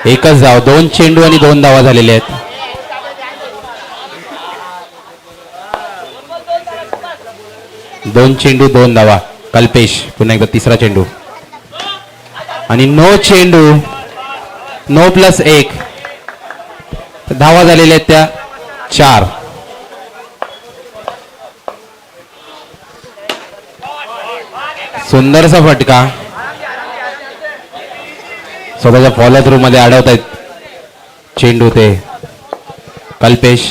एकच धाव, 2 चेंडू आणि 2 धावा झालेले आहेत. दोन चेंडू 2 धावा. कल्पेश पुन्हा एकदा तिसरा चेंडू आणि नो चेंडू, नो प्लस 1 धावा झालेल्या आहेत त्या 4. सुंदरसा फटका स्वतःच्या फॉलो थ्रू मध्ये अडवत आहेत चेंडू ते कल्पेश.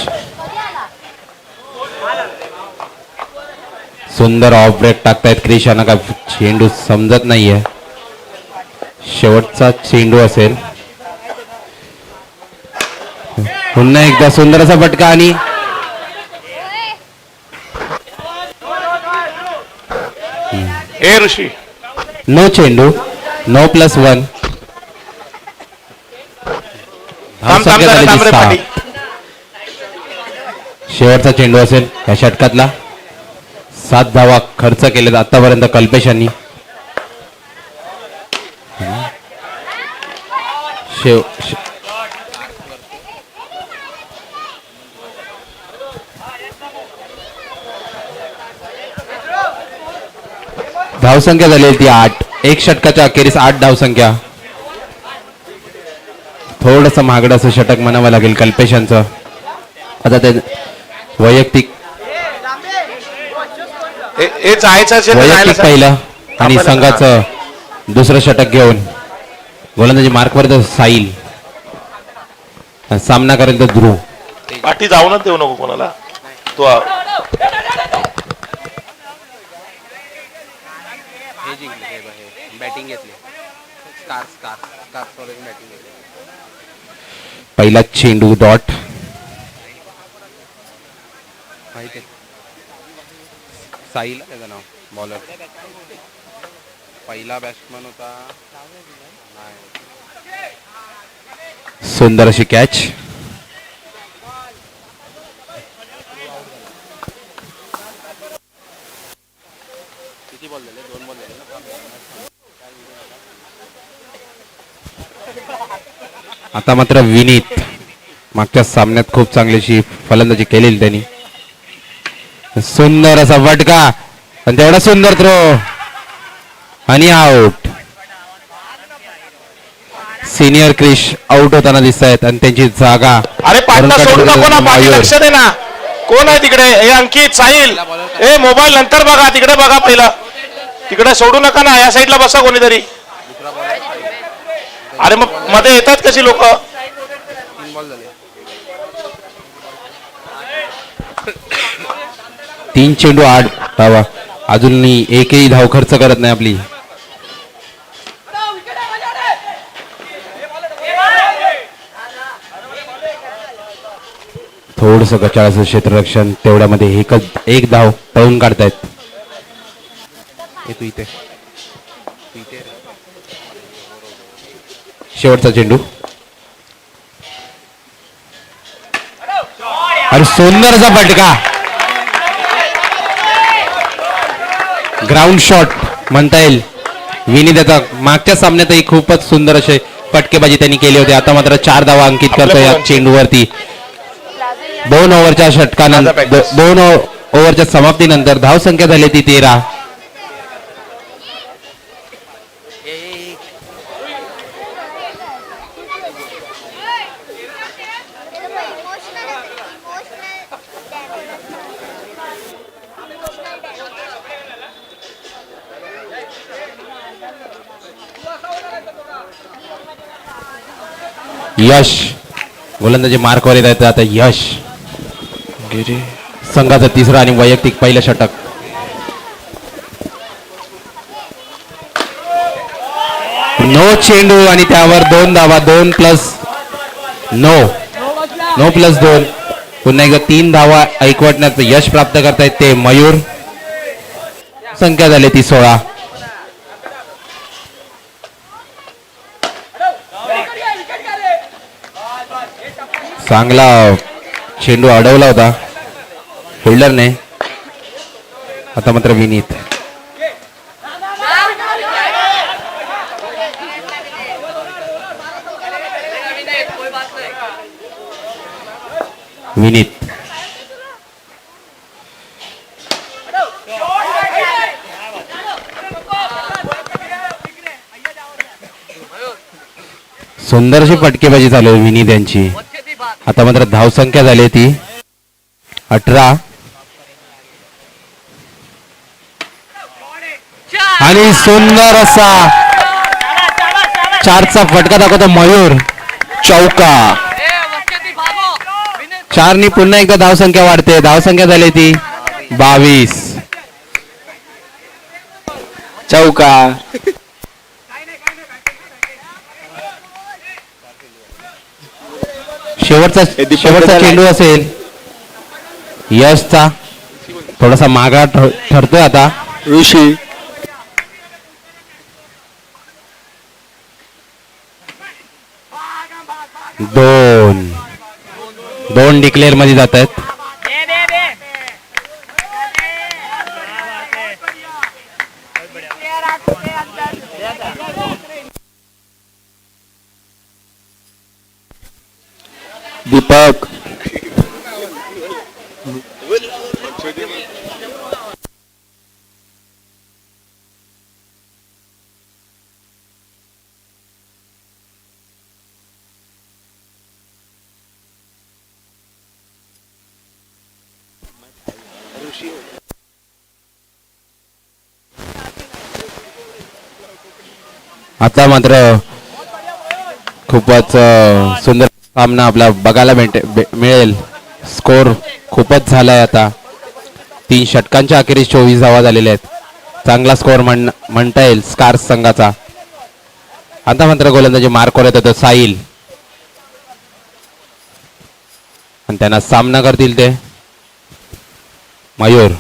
सुंदर ऑफ ब्रेक टाकतायत क्रिशाना, का चेंडू समजत नाहीये. शेवटचा चेंडू असेल. पुन्हा एकदा सुंदर असा फटका आणि ऋषी नो चेंडू, नो प्लस 1. शेवटचा चेंडू असेल या षटकातला. 7 धावा खर्च केलेत आतापर्यंत कल्पेशांनी. धावसंख्या झाली ती 8. एक षटकाच्या अखेरीस 8 धावसंख्या. थोडस महागडं असं षटक म्हणावं लागेल कल्पेशांचं. आता ते वैयक्तिक वैयक्तिक पहिलं आणि संघाचं दुसरं षटक घेऊन गोलंदाजी मार्कवर साईल, सामना करेल तर ध्रुव. पाठी जाऊनच देऊ नको कोणाला. तो बॅटिंग घेतली. पहिला चेंडू डॉट. साहिल त्याचं नाव बॉलर. पहिला बॅट्समन होता. सुंदर अशी कॅच. किती बॉल झाले? 2 बॉल झाले ना. आता मात्र विनीत मागच्या सामन्यात खूप चांगलीशी फलंदाजी केलेली त्यांनी. सुंदर असा फटका आणि तेवढा सुंदर थ्रो आणि आउट. सिनियर क्रिश आउट होताना दिसत आहेत आणि त्यांची जागा. अरे पाठला सोडू नको ना, पाठी लक्ष दे ना. कोण आहे तिकडे? हे अंकित, साहिल. ए मोबाईल नंतर बघा, तिकडे बघा पहिला. तिकडे सोडू नका ना, या साईडला बसा कोणीतरी. अरे मग मध्ये येतात कशी लोक? 3 बॉल झाले. 3 चेंडू 8 धावा. अजूनही एकही धाव खर्च करत नाही आपली. थोडस गचाळाचं क्षेत्ररक्षण, तेवढ्यामध्ये एक धाव पळून काढतायत. तू इथे शेवटचा चेंडू आणि सुंदरचा फटका. ग्राउंड शॉट म्हणता येईल. विनीत आता मागच्या सामन्यातही खूपच सुंदर असे फटकेबाजी त्यांनी केली होती. आता मात्र 4 धावा अंकित करतो या चेंडूवरती. 2 ओव्हरच्या षटकानंतर 2 ओव्हरच्या समाप्तीनंतर धावसंख्या झाली ती 13. यश गोलंदाजी मार्कवर येत आहेत. आता यश संघाचा तिसरा आणि वैयक्तिक पहिलं षटक. नो चेंडू आणि त्यावर 2 धावा. 2 प्लस नो, नो प्लस 2. पुन्हा एकदा 3 धावा ऐकवटण्यात यश प्राप्त करतायत ते मयूर. संख्या झाली ती 16. चांगला चेंडू अडवला होता फिल्डरने. आता मात्र विनीत विनीत. सुंदरशी फटकेबाजी चालू आहे विनीत यांची. आता मात्र धावसंख्या झाली ती 18 आणि सुंदर असा 4चा फटका दाखवतो मयूर. चौका. 4नी पुन्हा एकदा धावसंख्या वाढते. धावसंख्या झाली ती 22. चौका. शेवटचा चेंडू असेल यशचा. थोडासा मागा ठरतोय आता ऋषी. दोन डिक्लेअर मध्ये जात आहेत. दीपक. आता मात्र खूपच सुंदर सामना आपला बघायला मिळेल. स्कोर खूपच झालाय आता. 3 षटकांच्या अखेरीस 24 धावा झालेल्या आहेत. चांगला स्कोर म्हणता येईल स्कार्स संघाचा. आता मात्र गोलंदाजी मार्कवर येतो साहिल आणि त्यांना सामना करतील ते मयूर.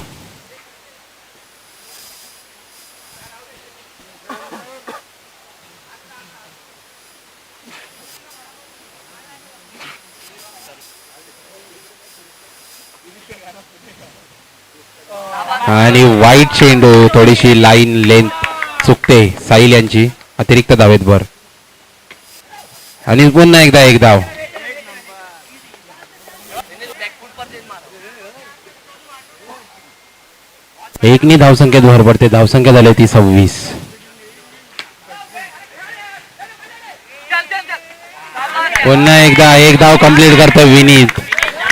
आणि वाईट चेंडू. थोडीशी लाईन लेंथ चुकते साहिल यांची. अतिरिक्त धावेत भर आणि पुन्हा एकदा एक धाव. एकनी धावसंख्येत भर पडते. धावसंख्या झाली ती 26. पुन्हा एकदा एक धाव कंप्लीट करतो विनीत.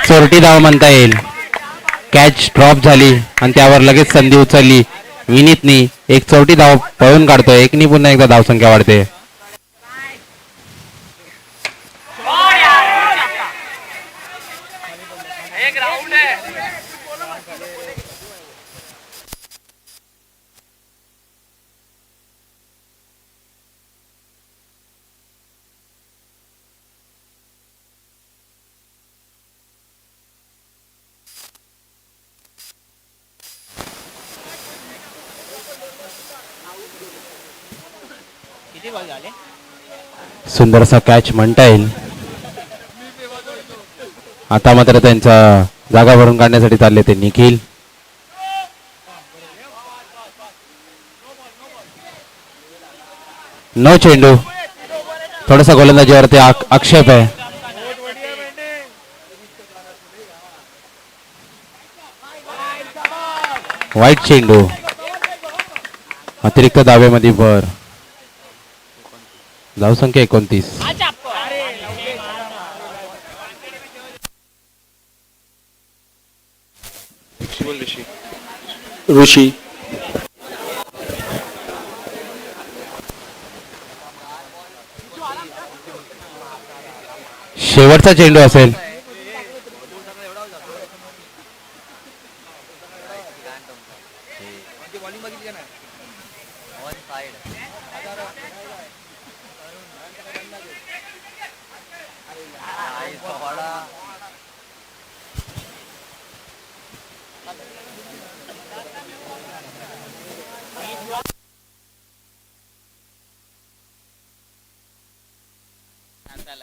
चोरटी धाव म्हणता येईल. कॅच ड्रॉप झाली आणि त्यावर लगेच संधी उचलली विनीतनी. एक चौटी धाव पळून काढतो. एकनी पुन्हा एकदा धावसंख्या वाढते. सुंदरसा कॅच म्हणता येईल. आता मात्र त्यांचा जागा भरून काढण्यासाठी चालले ते निखिल. नो चेंडू. थोडासा गोलंदाजीवरती आक्षेप आहे. वाईट चेंडू. अतिरिक्त धावेमध्ये भर. धावसंख्या 29. ऋषी. शेवटचा चेंडू असेल.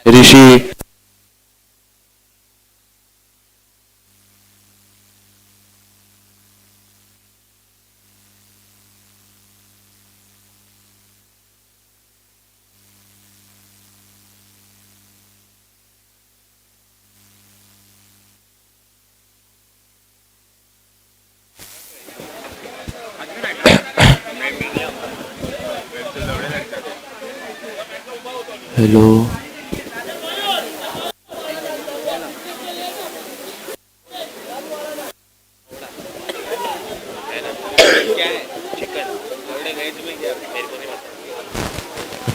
ऋषी. हॅलो.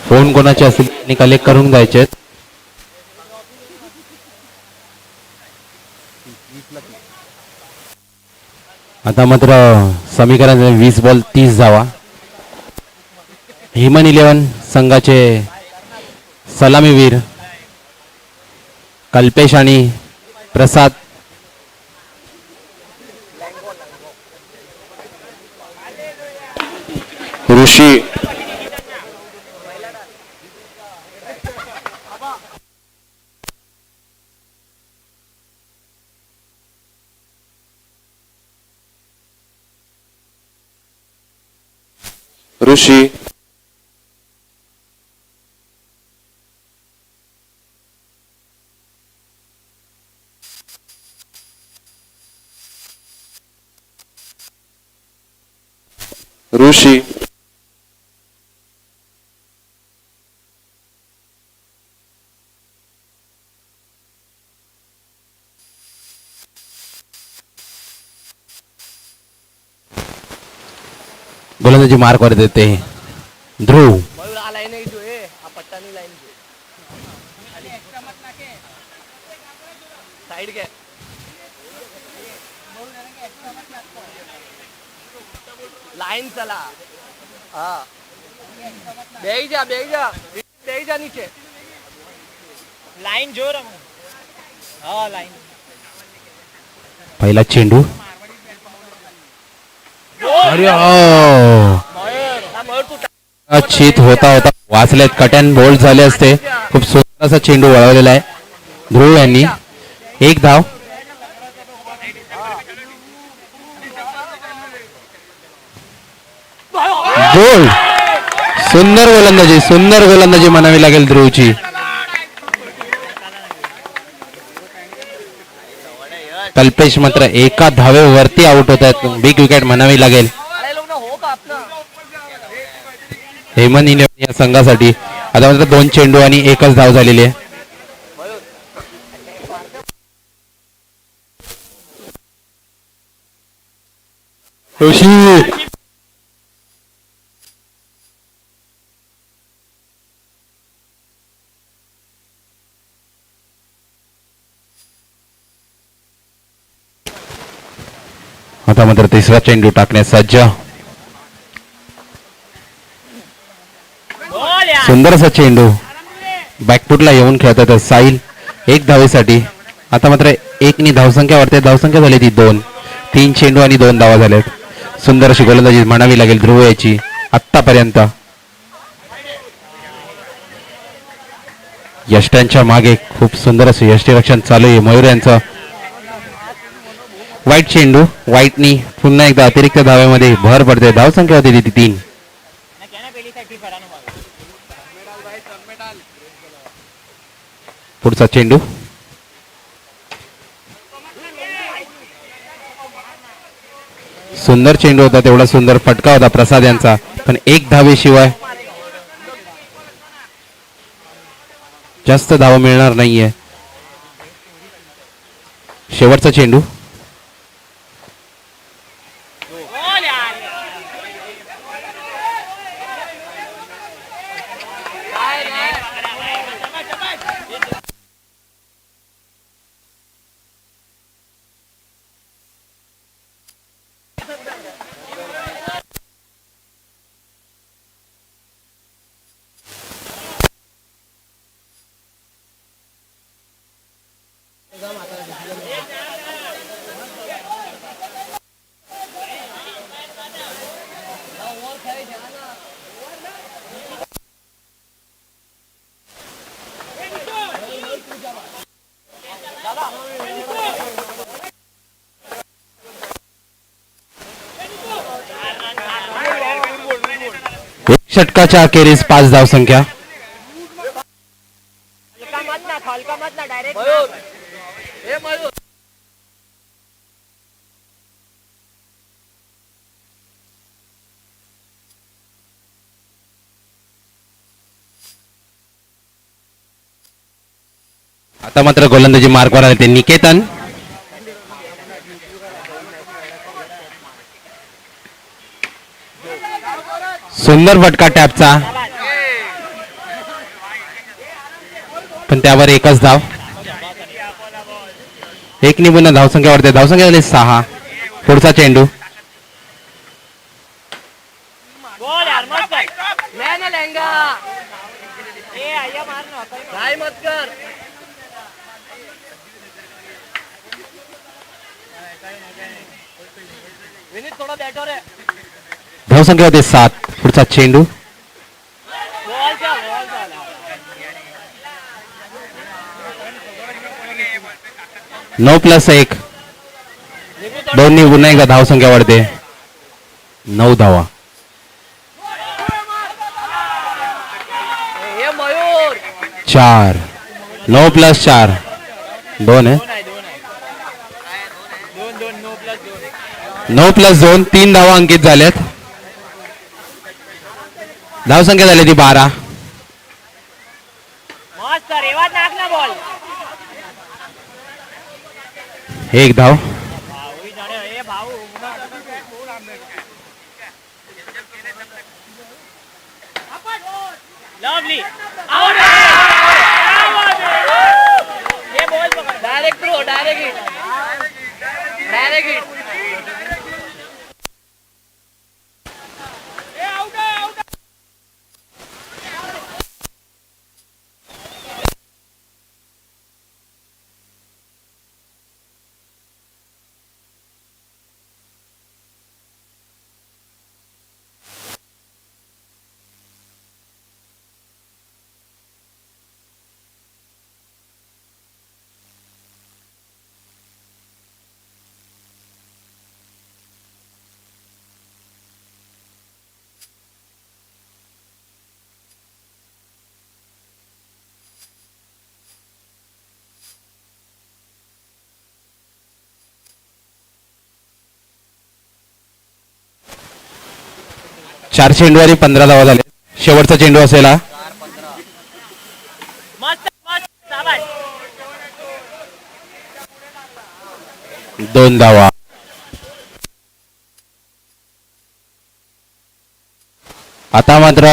फोन कोणाचे असतील त्यांनी कलेक्ट करून द्यायचे. आता मात्र समीकरण 20 बॉल 30 धावा. ह्युमन 11 संघाचे सलामीवीर कल्पेश आणि प्रसाद. ऋषी ऋषी ऋषी गोलंदाजी मार्क वर देते ध्रुव. लाइन चला. हाँ बेही जा नीचे. लाइन जोर. हाँ लाइन. पहिला चेंडू. अरे चित होता होता वाचलेत. कटॅन बोल्ड झाले असते. खूप सुंदर असा चेंडू वळवलेला आहे ध्रुव यांनी. एक धाव. गोल. सुंदर गोलंदाजी म्हणावी लागेल ध्रुवची. कल्पेश मात्र एका धावेवरती आउट होत आहेत. बिग विकेट म्हणावी लागेल हेमन 11 या संघासाठी. आता मात्र 2 चेंडू आणि एकच धाव झालेली आहे. ऋषी आता मात्र तिसरा चेंडू टाकण्यास सज्ज. सुंदर असा चेंडू बॅकफुटला येऊन खेळतात साहिल. एक धावेसाठी. आता मात्र एकनी धावसंख्या वाढते. धावसंख्या झाली ती 2. 3 चेंडू आणि 2 धावा झाल्यात. सुंदर अशी गोलंदाजी म्हणावी लागेल ध्रुव याची आत्तापर्यंत. यष्ट्यांच्या मागे खूप सुंदर असं यष्टीरक्षण चालू आहे मयूर यांचं. वाईट चेंडू. वाईटनी पुन्हा एकदा अतिरिक्त धाव्यामध्ये भर पडते. धावसंख्या होती ती 3. पुढचा चेंडू. सुंदर चेंडू होता. तेवढा सुंदर फटका होता प्रसाद यांचा. पण एक धावेशिवाय जास्त धावा मिळणार नाहीये. शेवटचा चेंडू. षटकाच्या अखेरीस 5 धावसंख्या. आता मात्र गोलंदाजी मार्कवर आले ते निकेतन. सुंदर फटका टॅपचा, पण त्यावर एकच धाव. एक निबून धावसंख्या वाढते. धावसंख्या झाली 6. पुढचा चेंडू बॉल यार मत कर. ले ना लहंगा. ए आया मार ना. काय मत कर. विनीत थोड़ा बैठो रे. धावसंख्या होते 7. पुढचा चेंडू बॉल चल. 9+1. दोन्ही पुन्हा एकदा धावसंख्या वाढते. 9 धावा. ये मयूर. 4. 9+4. 2 आहे. 9+2. 3 धावा अंकित झाल्यात. धावसंख्या झाली ती 12. मस्त रेवात नाक ना बॉल. एक धाव. भाऊ जाणे ए भाऊ. लवली. आउट. ये बॉल पकड़. Direct throw. Direct hit. Direct hit. चार चेंडूवारी 15 धावा झाले. शेवटचा चेंडू असेल हा. मस्त मस्त शाबाश. 2 धावा. आता मात्र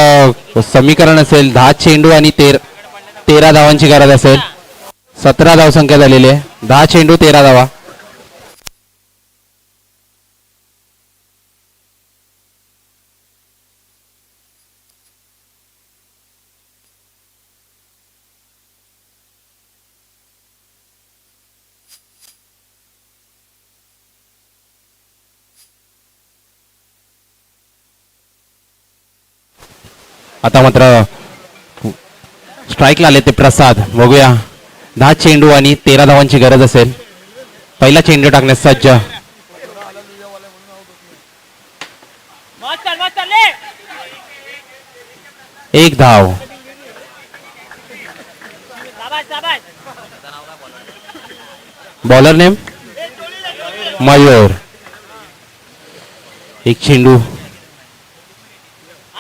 समीकरण असेल 10 चेंडू आणि 13 धावांची गरज असेल. 17 धावसंख्या झालेली आहे. 10 चेंडू 13 धावा. आता मात्र स्ट्राईकला आले ते प्रसाद. बघूया 10 चेंडू आणि 13 धावांची गरज असेल. पहिला चेंडू टाकण्यास सज्ज. मस्त मस्त ले. 1 धाव. शाबाश शाबाश. Bowler name Mayur. एक चेंडू.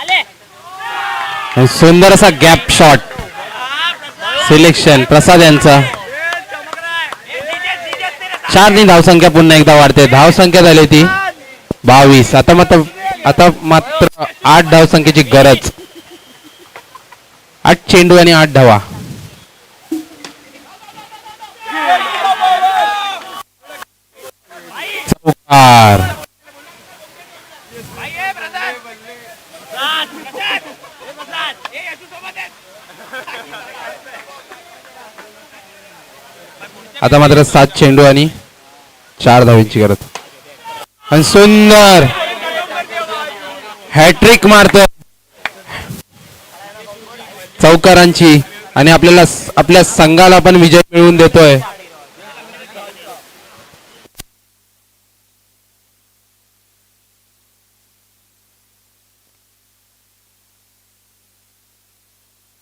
आले. सुंदर असा गॅप शॉट. सिलेक्शन प्रसाद यांचा. 4 धावसंख्या पुन्हा एकदा वाढते. धावसंख्या झाली ती 22. आता मात्र 8 धावसंख्येची गरज. 8 चेंडू आणि 8 धावा. चौकार. आता मात्र 7 चेंडू आणि 4 धावांची गरज. आणि सुंदर हॅट्रिक मारतो चौकारांची आणि आपल्या संघाला पण विजय मिळवून देतोय.